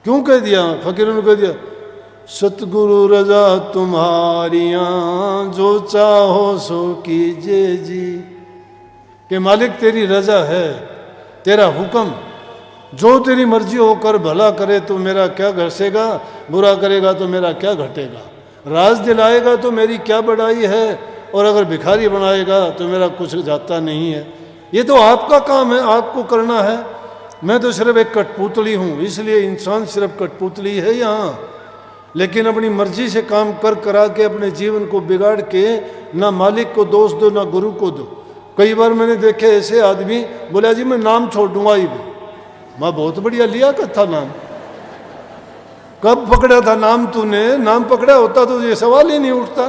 क्यों कह दिया? फकीरों ने कह दिया, सतगुरु रजा तुम्हारियां, जो चाहो सो कीजिए जी। कि मालिक तेरी रजा है, तेरा हुक्म, जो तेरी मर्जी होकर भला करे तो मेरा क्या घसेगा, बुरा करेगा तो मेरा क्या घटेगा, राज दिलाएगा तो मेरी क्या बढ़ाई है, और अगर भिखारी बनाएगा तो मेरा कुछ जाता नहीं है। ये तो आपका काम है, आपको करना है। मैं तो सिर्फ एक कठपुतली हूँ, इसलिए इंसान सिर्फ कठपुतली है यहाँ। लेकिन अपनी मर्जी से काम कर करा के अपने जीवन को बिगाड़ के ना मालिक को दोष दो ना गुरु को दो। कई बार मैंने देखे ऐसे आदमी बोला, जी मैं नाम छोड़ दूंगा ही भी। मैं बहुत बढ़िया लिया था नाम, कब पकड़ा था नाम तूने? नाम पकड़ा होता तो ये सवाल ही नहीं उठता।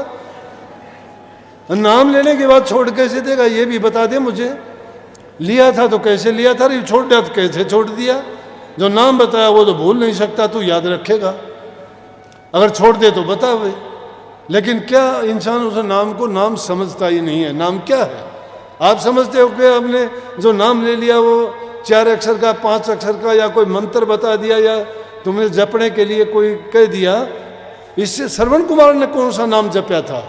नाम लेने के बाद छोड़ कैसे देगा, ये भी बता दे मुझे। लिया था तो कैसे लिया था, छोड़ दिया तो कैसे छोड़ दिया? जो नाम बताया वो तो भूल नहीं सकता, तू याद रखेगा। अगर छोड़ दे तो बता भाई। लेकिन क्या इंसान उस नाम को नाम समझता ही नहीं है। नाम क्या है? आप समझते हो कि आपने जो नाम ले लिया वो 4 अक्षर का, 5 अक्षर का, या कोई मंत्र बता दिया, या तुमने जपने के लिए कोई कह दिया। इससे श्रवण कुमार ने कौन सा नाम जपया था?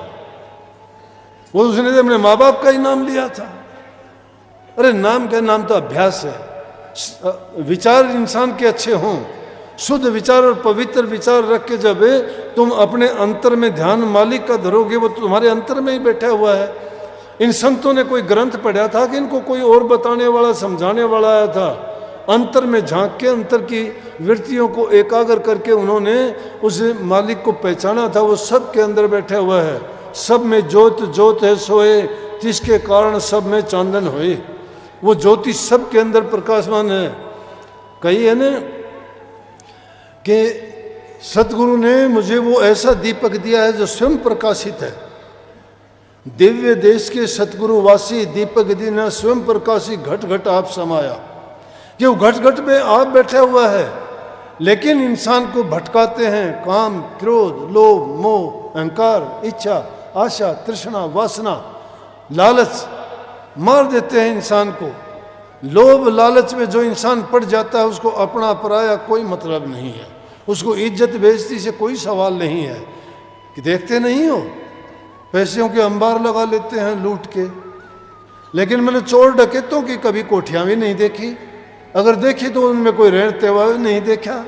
वो उसने तो अपने माँ बाप का ही नाम लिया था। अरे नाम का नाम तो अभ्यास है। विचार इंसान के अच्छे हों, शुद्ध विचार और पवित्र विचार रख के जब तुम अपने अंतर में ध्यान मालिक का धरोगे, वो तुम्हारे अंतर में ही बैठा हुआ है। इन संतों ने कोई ग्रंथ पढ़ा था कि इनको कोई और बताने वाला, समझाने वाला आया था? अंतर में झांक के अंतर की वृत्तियों को एकाग्र करके उन्होंने उस मालिक को पहचाना था। वो सब के अंदर बैठा हुआ है। सब में ज्योत ज्योत है सोए, जिसके कारण सब में चांदन होए। वो ज्योति सब के अंदर प्रकाशमान है। कही है ना कि सतगुरु ने मुझे वो ऐसा दीपक दिया है जो स्वयं प्रकाशित है। दिव्य देश के सतगुरु वासी दीपक दीना स्वयं प्रकाशी घट घट आप समाया। कि वो घट घट में आप बैठा हुआ है, लेकिन इंसान को भटकाते हैं काम, क्रोध, लोभ, मोह, अहंकार, इच्छा, आशा, तृष्णा, वासना, लालच मार देते हैं इंसान को। लोभ लालच में जो इंसान पड़ जाता है उसको अपना पराया कोई मतलब नहीं है। उसको इज्जत बेइज्जती से कोई सवाल नहीं है। कि देखते नहीं हो पैसों के अंबार लगा लेते हैं लूट के। लेकिन मैंने चोर डकैतों की कभी कोठियां भी नहीं देखी। अगर देखी तो उनमें कोई ऋण त्योहार नहीं देखा।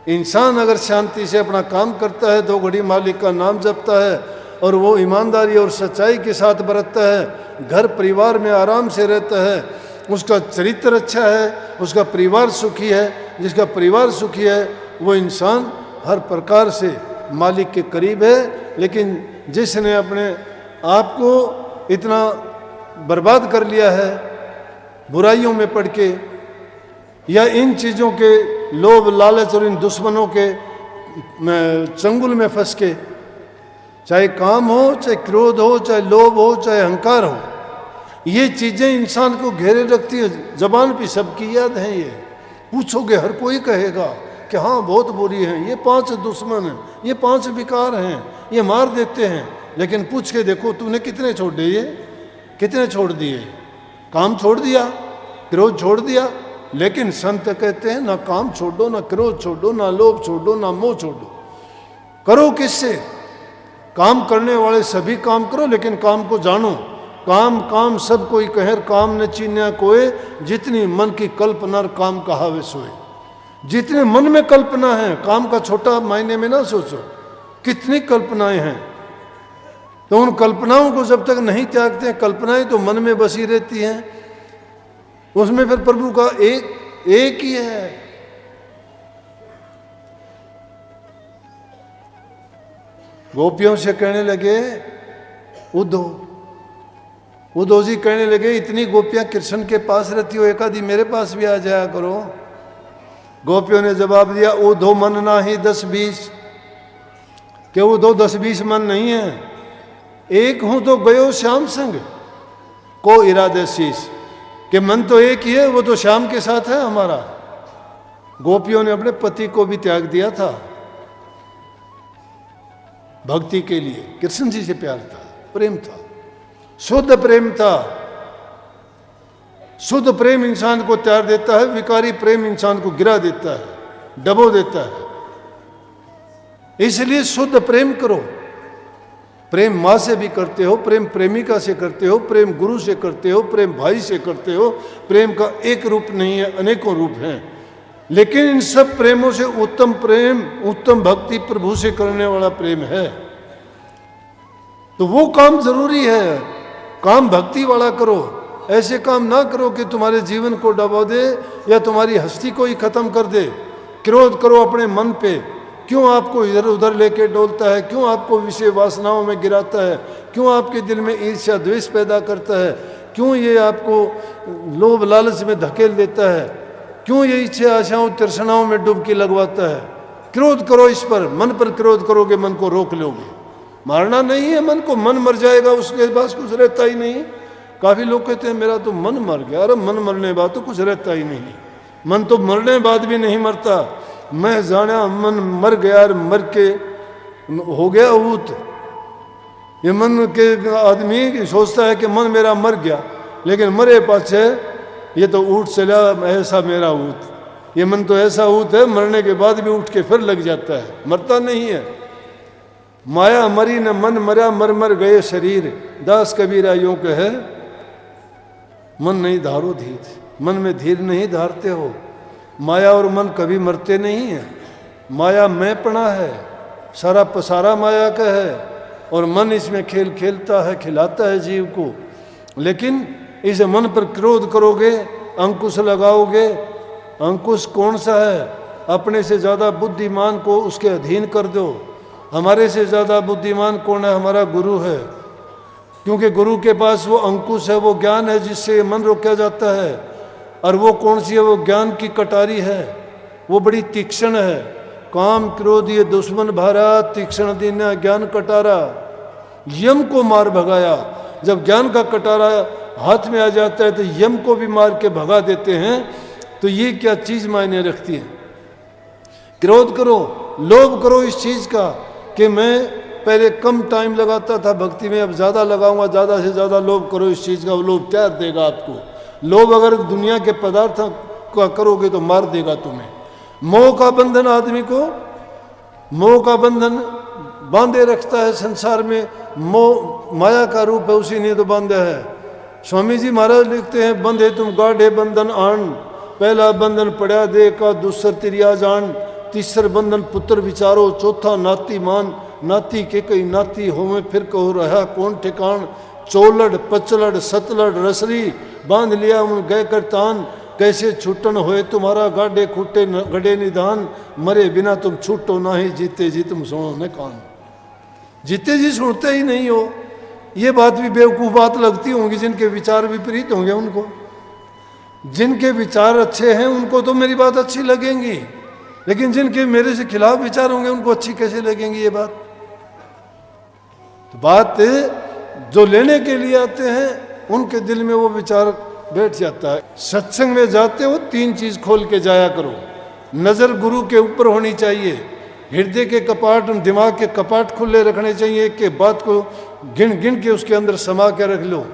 इंसान अगर शांति से अपना काम करता है, 2 घड़ी मालिक का नाम जपता है और वो ईमानदारी और सच्चाई के साथ बरतता है, घर परिवार में आराम से रहता है, उसका चरित्र अच्छा है, उसका परिवार सुखी है। जिसका परिवार सुखी है वो इंसान हर प्रकार से मालिक के करीब है। लेकिन जिसने अपने आप को इतना बर्बाद कर लिया है बुराइयों में पड़ के, या इन चीज़ों के लोभ लालच और इन दुश्मनों के चंगुल में फंस के, चाहे काम हो, चाहे क्रोध हो, चाहे लोभ हो, चाहे अहंकार हो, ये चीज़ें इंसान को घेरे रखती है। जबान पे सबकी याद है। ये पूछोगे हर कोई कहेगा कि हाँ बहुत बुरी हैं, ये 5 दुश्मन हैं, ये 5 विकार हैं, ये मार देते हैं। लेकिन पूछ के देखो तूने कितने छोड़ दिए? कितने छोड़ दिए? काम छोड़ दिया, क्रोध छोड़ दिया। लेकिन संत कहते हैं ना काम छोड़ो, ना क्रोध छोड़ो, ना लोभ छोड़ो, ना मोह छोड़ो। करो किससे? काम करने वाले सभी काम करो, लेकिन काम को जानो। काम काम सब कोई कहे, काम न चीन्या कोय, जितनी मन की कल्पना काम कहावे सोए। जितने मन में कल्पना है, काम का छोटा मायने में ना सोचो, कितनी कल्पनाएं हैं। तो उन कल्पनाओं को जब तक नहीं त्यागते, कल्पनाएं तो मन में बसी रहती हैं, उसमें फिर प्रभु का एक ही है। गोपियों से कहने लगे उद्धव जी कहने लगे, इतनी गोपियां कृष्ण के पास रहती हो, एक आधी मेरे पास भी आ जाया करो। गोपियों ने जवाब दिया, उद्धव मन ना ही 10-20। कि उद्धव 10-20 मन नहीं है, एक हूं तो गयो श्याम संग को इरादे शीश। कि मन तो एक ही है, वो तो श्याम के साथ है हमारा। गोपियों ने अपने पति को भी त्याग दिया था भक्ति के लिए। कृष्ण जी से प्यार था, प्रेम था, शुद्ध प्रेम था। शुद्ध प्रेम इंसान को त्याग देता है, विकारी प्रेम इंसान को गिरा देता है। डबो देता है। इसलिए शुद्ध प्रेम करो। प्रेम माँ से भी करते हो, प्रेम प्रेमिका से करते हो, प्रेम गुरु से करते हो, प्रेम भाई से करते हो। प्रेम का एक रूप नहीं है, अनेकों रूप हैं। लेकिन इन सब प्रेमों से उत्तम प्रेम, उत्तम भक्ति प्रभु से करने वाला प्रेम है। तो वो काम जरूरी है, काम भक्ति वाला करो। ऐसे काम ना करो कि तुम्हारे जीवन को डबो दे या तुम्हारी हस्ती को ही खत्म कर दे। क्रोध करो अपने मन पे, क्यों आपको इधर उधर लेके डोलता है, क्यों आपको विषय वासनाओं में गिराता है, क्यों आपके दिल में ईर्ष्या द्वेष पैदा करता है, क्यों ये आपको लोभ लालच में धकेल देता है, क्यों ये इच्छा आशाओं तृष्णाओं में डुबकी लगवाता है। क्रोध करो इस पर, मन पर क्रोध करोगे मन को रोक लोगे। मारना नहीं है मन को, मन मर जाएगा उसके पास कुछ रहता ही नहीं। काफ़ी लोग कहते हैं मेरा तो मन मर गया। अरे मन मरने बाद तो कुछ रहता ही नहीं, मन तो मरने बाद भी नहीं मरता। मैं जाना मन मर गया और मर के हो गया ऊत। ये मन के आदमी सोचता है कि मन मेरा मर गया, लेकिन मरे पाछे ये तो उठ चला, ऐसा मेरा ऊत। ये मन तो ऐसा ऊत है, मरने के बाद भी उठ के फिर लग जाता है, मरता नहीं है। माया मरी न मन मरा, मर मर गए शरीर। दास कबीरा यूं कहे, मन नहीं धारो धीर। मन में धीर नहीं धारते हो। माया और मन कभी मरते नहीं हैं। माया मैंपना है, सारा पसारा माया का है, और मन इसमें खेल खेलता है, खिलाता है जीव को। लेकिन इस मन पर क्रोध करोगे, अंकुश लगाओगे। अंकुश कौन सा है? अपने से ज़्यादा बुद्धिमान को उसके अधीन कर दो। हमारे से ज़्यादा बुद्धिमान कौन है? हमारा गुरु है। क्योंकि गुरु के पास वो अंकुश है, वो ज्ञान है जिससे मन रोका जाता है। और वो कौन सी है? वो ज्ञान की कटारी है, वो बड़ी तीक्ष्ण है। काम क्रोध ये दुश्मन भारा, तीक्ष्ण दीना ज्ञान कटारा। यम को मार भगाया। जब ज्ञान का कटारा हाथ में आ जाता है तो यम को भी मार के भगा देते हैं। तो ये क्या चीज़ मायने रखती है? क्रोध करो, लोभ करो इस चीज़ का कि मैं पहले कम टाइम लगाता था भक्ति में, अब ज़्यादा लगाऊंगा। ज़्यादा से ज़्यादा लोभ करो इस चीज़ का, वो लोभ त्याग देगा आपको। लोभ अगर दुनिया के पदार्थों का करोगे तो मार देगा तुम्हें। मोह का बंधन आदमी को, मोह का बंधन बांधे रखता है संसार में। मोह माया का रूप है, उसी ने तो बांधा है। स्वामी जी महाराज लिखते हैं, बंधे तुम गाढ़े बंधन आन। पहला बंधन पड़ा दे का, दूसर तिरिया जान। तीसर बंधन पुत्र विचारो, चौथा नाती मान। नाती के कई नाती होवे, फिर कहो रहा कौन ठिकान। चोलड़ पचलड़ सतलड़ रसरी, बांध लिया उन गए कर तान। कैसे छूटन होए तुम्हारा गाढ़े खूटे गढ़े निधान। मरे बिना तुम छूटो नाही, जीते जी तुम सुनो न कान। जीते जी सुनते ही नहीं हो। ये बात भी बेवकूफ़ बात लगती होंगी जिनके विचार विपरीत होंगे उनको। जिनके विचार अच्छे हैं उनको तो मेरी बात अच्छी लगेंगी, लेकिन जिनके मेरे से खिलाफ विचार होंगे उनको अच्छी कैसे लगेंगी ये बात? तो बात जो लेने के लिए आते हैं उनके दिल में वो विचार बैठ जाता है। सत्संग में जाते हो, तीन चीज खोल के जाया करो। नजर गुरु के ऊपर होनी चाहिए। हृदय के कपाट, दिमाग के कपाट खुले रखने चाहिए। एक के बात को गिन गिन के उसके अंदर समा के रख लो।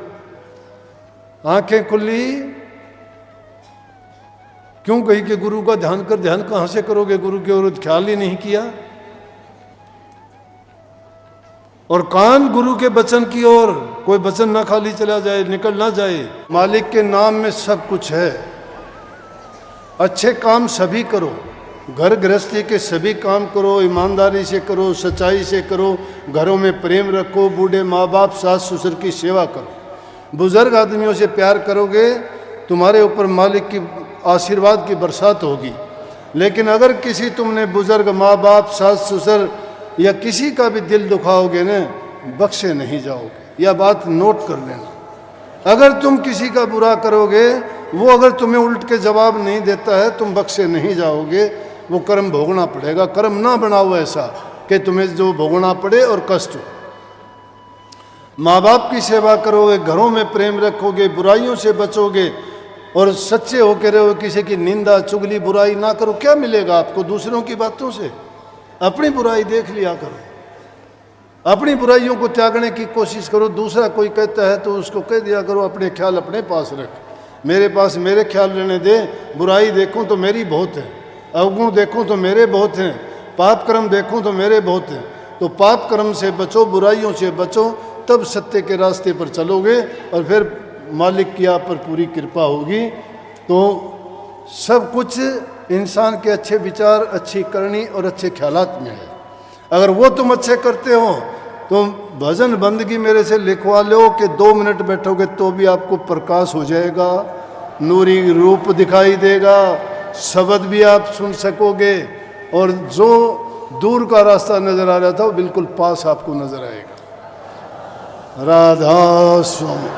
आंखें खुली क्यों कही कि गुरु का ध्यान कर? ध्यान कहां से करोगे? गुरु की ओर ख्याल ही नहीं किया। और कान गुरु के वचन की ओर, कोई वचन ना खाली चला जाए, निकल ना जाए। मालिक के नाम में सब कुछ है। अच्छे काम सभी करो, घर गृहस्थी के सभी काम करो, ईमानदारी से करो, सच्चाई से करो, घरों में प्रेम रखो, बूढ़े माँ बाप सास ससुर की सेवा करो, बुजुर्ग आदमियों से प्यार करोगे, तुम्हारे ऊपर मालिक की आशीर्वाद की बरसात होगी। लेकिन अगर किसी तुमने बुजुर्ग माँ बाप सास ससुर या किसी का भी दिल दुखाओगे न, बख्शे नहीं जाओगे। यह बात नोट कर लेना। अगर तुम किसी का बुरा करोगे, वो अगर तुम्हें उल्ट के जवाब नहीं देता है, तुम बख्शे नहीं जाओगे। वो कर्म भोगना पड़ेगा। कर्म ना बनाओ ऐसा कि तुम्हें जो भोगना पड़े और कष्ट हो। माँ बाप की सेवा करोगे, घरों में प्रेम रखोगे, बुराइयों से बचोगे और सच्चे होकर रहो। किसी की निंदा चुगली बुराई ना करो। क्या मिलेगा आपको दूसरों की बातों से? अपनी बुराई देख लिया करो, अपनी बुराइयों को त्यागने की कोशिश करो। दूसरा कोई कहता है तो उसको कह दिया करो, अपने ख्याल अपने पास रख, मेरे पास मेरे ख्याल रहने दे, बुराई देखूं तो मेरी बहुत है। अवगुण देखूं तो मेरे बहुत हैं, पाप कर्म देखूं तो मेरे बहुत हैं। तो पाप कर्म से बचो, बुराइयों से बचो, तब सत्य के रास्ते पर चलोगे और फिर मालिक की आप पर पूरी कृपा होगी। तो सब कुछ इंसान के अच्छे विचार, अच्छी करनी और अच्छे ख्यालात में है। अगर वो तुम अच्छे करते हो तो भजन बंदगी मेरे से लिखवा लो कि 2 मिनट बैठोगे तो भी आपको प्रकाश हो जाएगा, नूरी रूप दिखाई देगा, शब्द भी आप सुन सकोगे, और जो दूर का रास्ता नजर आ रहा था वो बिल्कुल पास आपको नजर आएगा। राधा स्वामी।